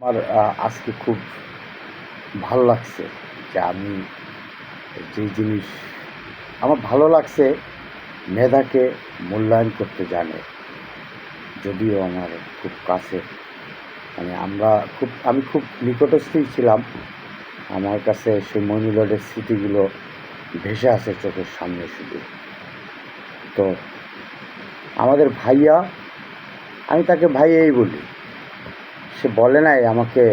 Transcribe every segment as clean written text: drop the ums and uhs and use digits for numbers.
আমার আজকে খুব ভালো লাগছে যে আমি যেই জিনিস আমার ভালো লাগছে, মেধাকে মূল্যায়ন করতে জানে। যদিও আমার খুব কাছে, মানে আমি খুব নিকটস্থই ছিলাম। আমার কাছে সেই মনিলয়ের স্মৃতিগুলো ভেসে আছে চোখের সামনে শুধু। তো আমাদের ভাইয়া, আমি তাকে ভাইয়াই বলি। সে বলে নাই আমাকে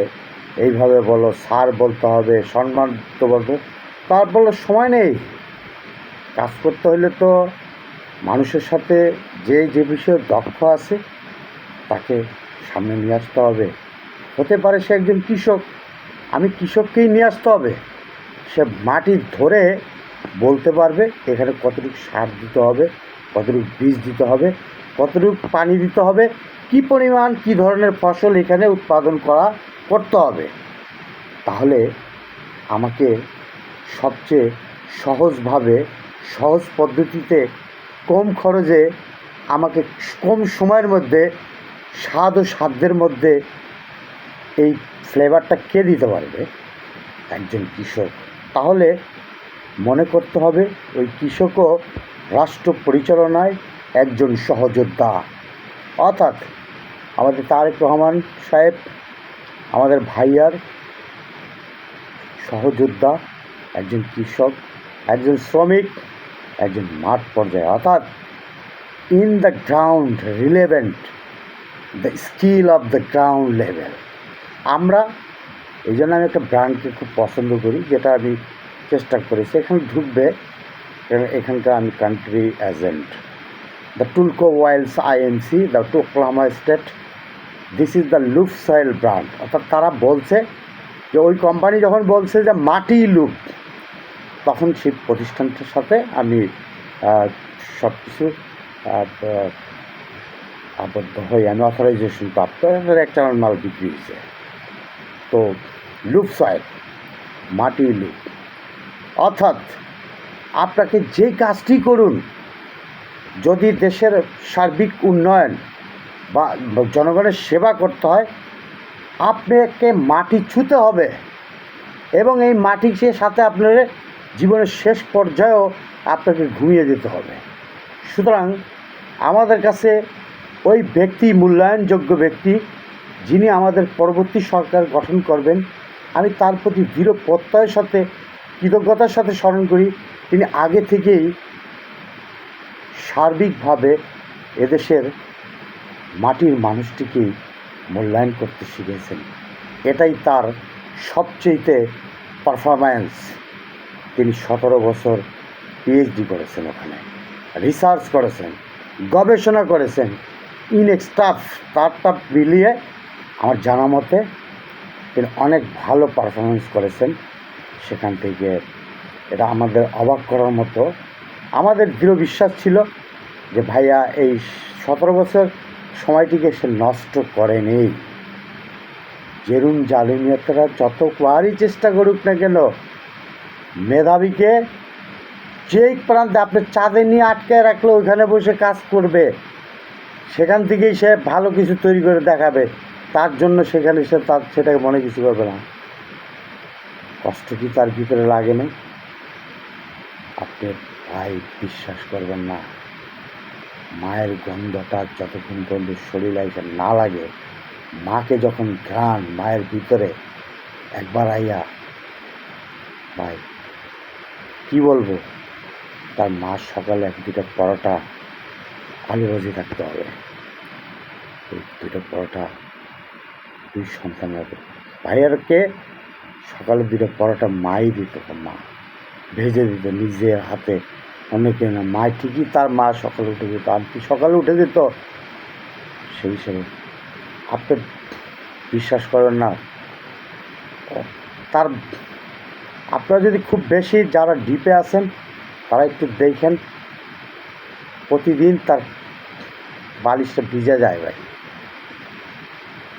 এইভাবে বলো, স্যার বলতে হবে, সম্মান তো বলতে। তার বলার সময় নেই। কাজ করতে হলে তো মানুষের সাথে যে বিষয়ে দক্ষ আছে তাকে সামনে নিয়ে আসতে হবে। হতে পারে সে একজন কৃষক, আমি কৃষককেই নিয়ে আসতে হবে। সে মাটি ধরে বলতে পারবে এখানে কতটুকু সার দিতে হবে, কতটুকু বীজ দিতে হবে, কতটুকু পানি দিতে হবে, কি পরিমাণ কী ধরনের ফসল এখানে উৎপাদন করতে হবে। তাহলে আমাকে সবচেয়ে সহজভাবে, সহজ পদ্ধতিতে, কম খরচে, আমাকে কম সময়ের মধ্যে, স্বাদ ও সাধ্যের মধ্যে এই ফ্লেভারটা কে দিতে পারবে? একজন কৃষক। তাহলে মনে করতে হবে ওই কৃষকও রাষ্ট্র পরিচালনায় একজন সহযোদ্ধা। অর্থাৎ আমাদের তারেক রহমান সাহেব আমাদের ভাইয়ার সহযোদ্ধা, একজন কৃষক, একজন শ্রমিক, একজন মাঠ পর্যায়ে, অর্থাৎ in the ground relevant, the skill of the ground level. আমরা এই জন্য আমি একটা ব্র্যান্ডকে খুব পছন্দ করি, যেটা আমি চেষ্টা করেছি এখানে ঢুকবে। এখানকার আমি country agent, the Tulco Wiles INC, the Oklahoma state, this is the লুফসয়েল ব্র্যান্ড। অর্থাৎ তারা বলছে যে ওই কোম্পানি যখন বলছে যে মাটি লুপ, তখন সেই প্রতিষ্ঠানটার সাথে আমি সব কিছু আবদ্ধ হই। আমি অথরাইজেশন প্রাপ্ত, একটা মাল বিক্রি হয়েছে। তো লুফসয়েল, মাটি লুপ, অর্থাৎ আপনাকে যে কাজটি করুন, যদি দেশের সার্বিক উন্নয়ন বা জনগণের সেবা করতে হয়, আপনাকে মাটি ছুঁতে হবে এবং এই মাটির সাথে আপনার জীবনের শেষ পর্যায়েও আপনাকে ঘুমিয়ে যেতে হবে। সুতরাং আমাদের কাছে ওই ব্যক্তি, মূল্যায়নযোগ্য ব্যক্তি, যিনি আমাদের পরবর্তী সরকার গঠন করবেন, আমি তার প্রতি দৃঢ় প্রত্যয়ের সাথে, কৃতজ্ঞতার সাথে স্মরণ করি। তিনি আগে থেকেই সার্বিকভাবে এদেশের মাটির মানুষটিকেই মূল্যায়ন করতে শিখেছেন। এটাই তার সবচেয়ে পারফরম্যান্স। তিনি 17 বছর পিএইচডি করেছেন, ওখানে রিসার্চ করেছেন, গবেষণা করেছেন, স্টাফ মিলিয়ে আমার জানা মতে তিনি অনেক ভালো পারফরমেন্স করেছেন। সেখান থেকে এটা আমাদের অবাক করার মতো। আমাদের দৃঢ় বিশ্বাস ছিল যে ভাইয়া এই 17 বছর সময়টিকে সে নষ্ট করেনি। জেরুম জালিমিয়াতরা যতবারই চেষ্টা করুক না কেন, মেধাবীকে যেই প্রান্তে আপনি চাঁদে নিয়ে আটকে রাখলে ওইখানে বসে কাজ করবে, সেখান থেকেই সে ভালো কিছু তৈরি করে দেখাবে। তার জন্য সেখানে সে সেটাকে মনে কিছু করবে না। কষ্ট কি তার ভিতরে লাগে না? আপনি ভাই বিশ্বাস করবেন না, মায়ের গন্ধটা যতক্ষণ পর্যন্ত শরীরে এসে না লাগে, মাকে যখন ঘ্রাণ মায়ের ভিতরে একবার আইয়া, ভাই কি বলবো, তার মা সকালে 1-2টা পরোটা আলু ভাজি থাকতে হবে। এই 2টা পরোটা 2 সন্তানের ভাইয়ারকে সকালে 2টা পরোটা মাই দিত, মা ভেজে দিত নিজের হাতে, অনেকে না। মা ঠিকই, তার মা সকালে উঠে যেত, আন্টি সকালে উঠে যেত। সেই হিসেবে আপনি বিশ্বাস করেন না, তার আপনারা যদি খুব বেশি যারা ডিপে আছেন তারা একটু দেখেন, প্রতিদিন তার বালিশটা ভিজে যায় ভাই,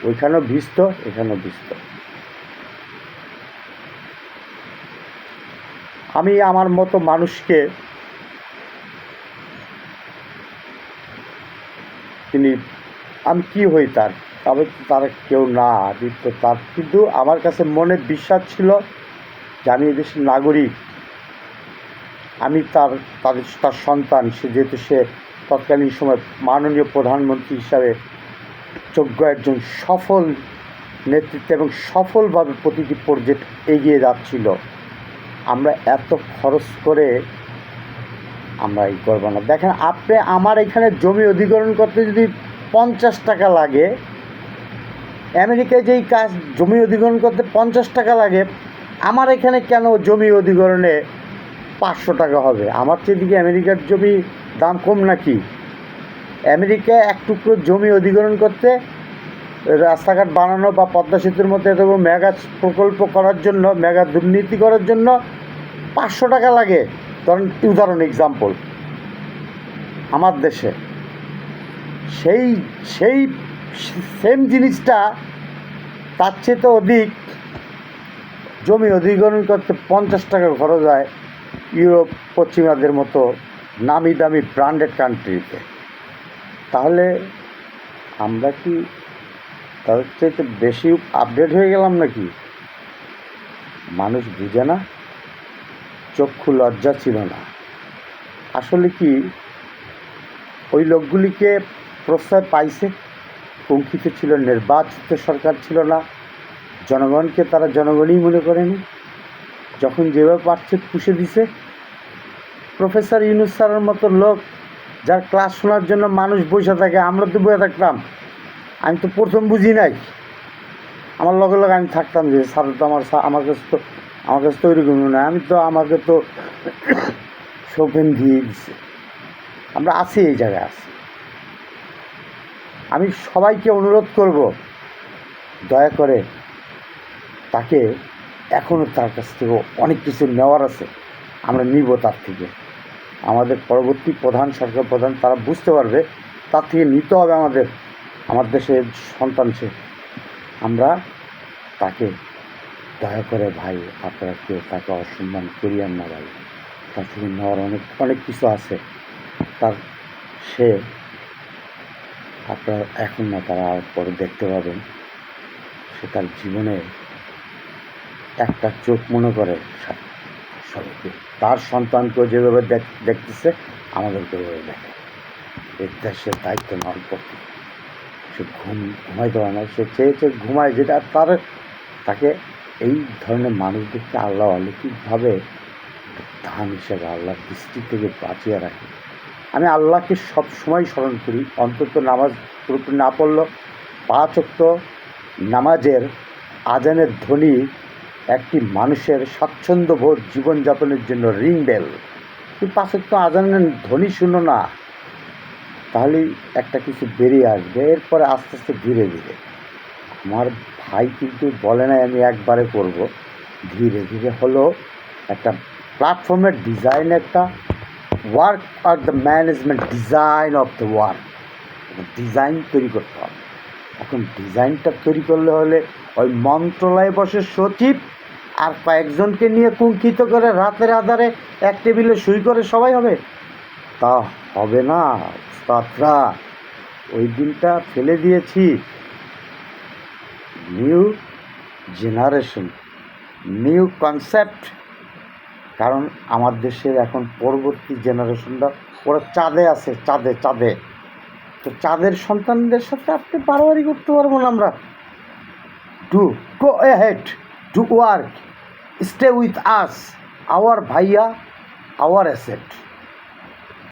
ওইখানেও ভিজত, এখানেও ভিজত। আমি আমার মতো মানুষকে আমি কি হই তার তবে তো তারা কেউ না, আমি তো তার, কিন্তু আমার কাছে মনে বিশ্বাস ছিল যে আমি এদেশের নাগরিক, আমি তার সন্তান। সে যেহেতু সে তৎকালীন সময় মাননীয় প্রধানমন্ত্রী হিসাবে যোগ্য একজন সফল নেতৃত্বে এবং সফলভাবে প্রতিটি প্রজেক্ট এগিয়ে যাচ্ছিল। আমরা এত খরচ করে আমরা এই করবো না। দেখেন, আপনি আমার এখানে জমি অধিগ্রহণ করতে যদি 50 টাকা লাগে, আমেরিকায় যেই কাজ জমি অধিগ্রহণ করতে 50 টাকা লাগে, আমার এখানে কেন জমি অধিগ্রহণে 500 টাকা হবে? আমার চেয়ে দিকে আমেরিকার জমি দাম কম নাকি? আমেরিকায় এক টুকরো জমি অধিগ্রহণ করতে, রাস্তাঘাট বানানো বা পদ্মা সেতুর মতো এত মেগা প্রকল্প করার জন্য, মেগা দুর্নীতি করার জন্য 500 টাকা লাগে। উদাহরণ এক্সাম্পল, আমার দেশে সেই সেই সেম জিনিসটা তার চেয়ে তো অধিক জমি অধিগ্রহণ করতে 50 টাকা খরচ হয় ইউরোপ পশ্চিমাদের মতো নামি দামি ব্র্যান্ডেড কান্ট্রিতে। তাহলে আমরা কি তাদের চাইতে বেশি আপডেট হয়ে গেলাম নাকি? মানুষ বুঝে না, চক্ষু লজ্জা ছিল না। আসলে কি ওই লোকগুলিকে প্রশ্রয় পাইছে? কুঙ্ক্ষিত ছিল, নির্বাচিত সরকার ছিল না, জনগণকে তারা জনগণই মনে করেনি। যখন যেভাবে পারছে পুষে দিছে। প্রফেসর ইউনূস স্যারের মতো লোক, যার ক্লাস শোনার জন্য মানুষ বসে থাকে, আমরা তো বসে থাকতাম। আমি তো প্রথম বুঝি নাই, আমার লগে লগে আমি থাকতাম যে স্যার তো আমার কাছে তো ওইরকম না, আমাকে তো শোভেন দিয়ে দিচ্ছে। আমরা আছি, এই জায়গায় আছি। আমি সবাইকে অনুরোধ করব, দয়া করে তাকে, এখনও তার কাছ থেকে অনেক কিছু নেওয়ার আছে, আমরা নিব তার থেকে। আমাদের পরবর্তী সরকার প্রধান তারা বুঝতে পারবে, তার থেকে নিতে হবে আমার দেশের সন্তান সে। আমরা তাকে দয়া করে ভাই, আপনারা কেউ তাকে অসম্মান করিয়েন না ভাই। তার থেকে নেওয়ার অনেক কিছু আছে। সে আপনারা এখন না, তারা পরে দেখতে পাবেন, সে তার জীবনে একটা চোখ মনে করে সবাইকে, তার সন্তানকেও যেভাবে দেখতেছে, আমাদেরকে ওইভাবে দেখে। এর দেশের দায়িত্ব নেওয়ার পক্ষে সে ঘুমাইতে পারে না, সে চেয়েছে ঘুমায়, যেটা তাকে এই ধরনের মানুষদেরকে আল্লাহ অলৌকিকভাবে ধান হিসেবে আল্লাহর দৃষ্টি থেকে বাঁচিয়ে রাখে। আমি আল্লাহকে সব সময় স্মরণ করি, অন্তত নামাজ পুরোপুরি না পড়লেও 5 ওয়াক্ত নামাজের আজানের ধ্বনি একটি মানুষের স্বাচ্ছন্দ্যবোধ জীবনযাপনের জন্য রিং বেল। তুই 5 ওয়াক্ত আজানের ধ্বনি শুনো না, তাহলেই একটা কিছু বেরিয়ে আসবে। এরপরে আস্তে আস্তে ধীরে ধীরে, আমার ভাই কিন্তু বলে নাই আমি একবারে করব, ধীরে ধীরে হলো একটা প্ল্যাটফর্মের ডিজাইন, একটা work are the management design of the work, design তৈরি করতে হবে। এখন ডিজাইনটা তৈরি করলে হলে ওই মন্ত্রণালয়ে বসে সচিব আর কয়েকজনকে নিয়ে কুঙ্ক্ষিত করে রাতের আধারে এক টেবিলে সই করে সবাই হবে? তা হবে না উস্তাদরা, ওই দিনটা ফেলে দিয়েছি। New generation, new concept. কারণ আমার দেশের এখন পরবর্তী জেনারেশনটা ওরা চাঁদে আছে, চাঁদে। তো চাঁদের সন্তানদের সাথে আপনি বাড়াবাড়ি করতে পারবো না আমরা। Do go ahead, do work, stay with us, our ভাইয়া, আওয়ার অ্যাসেট।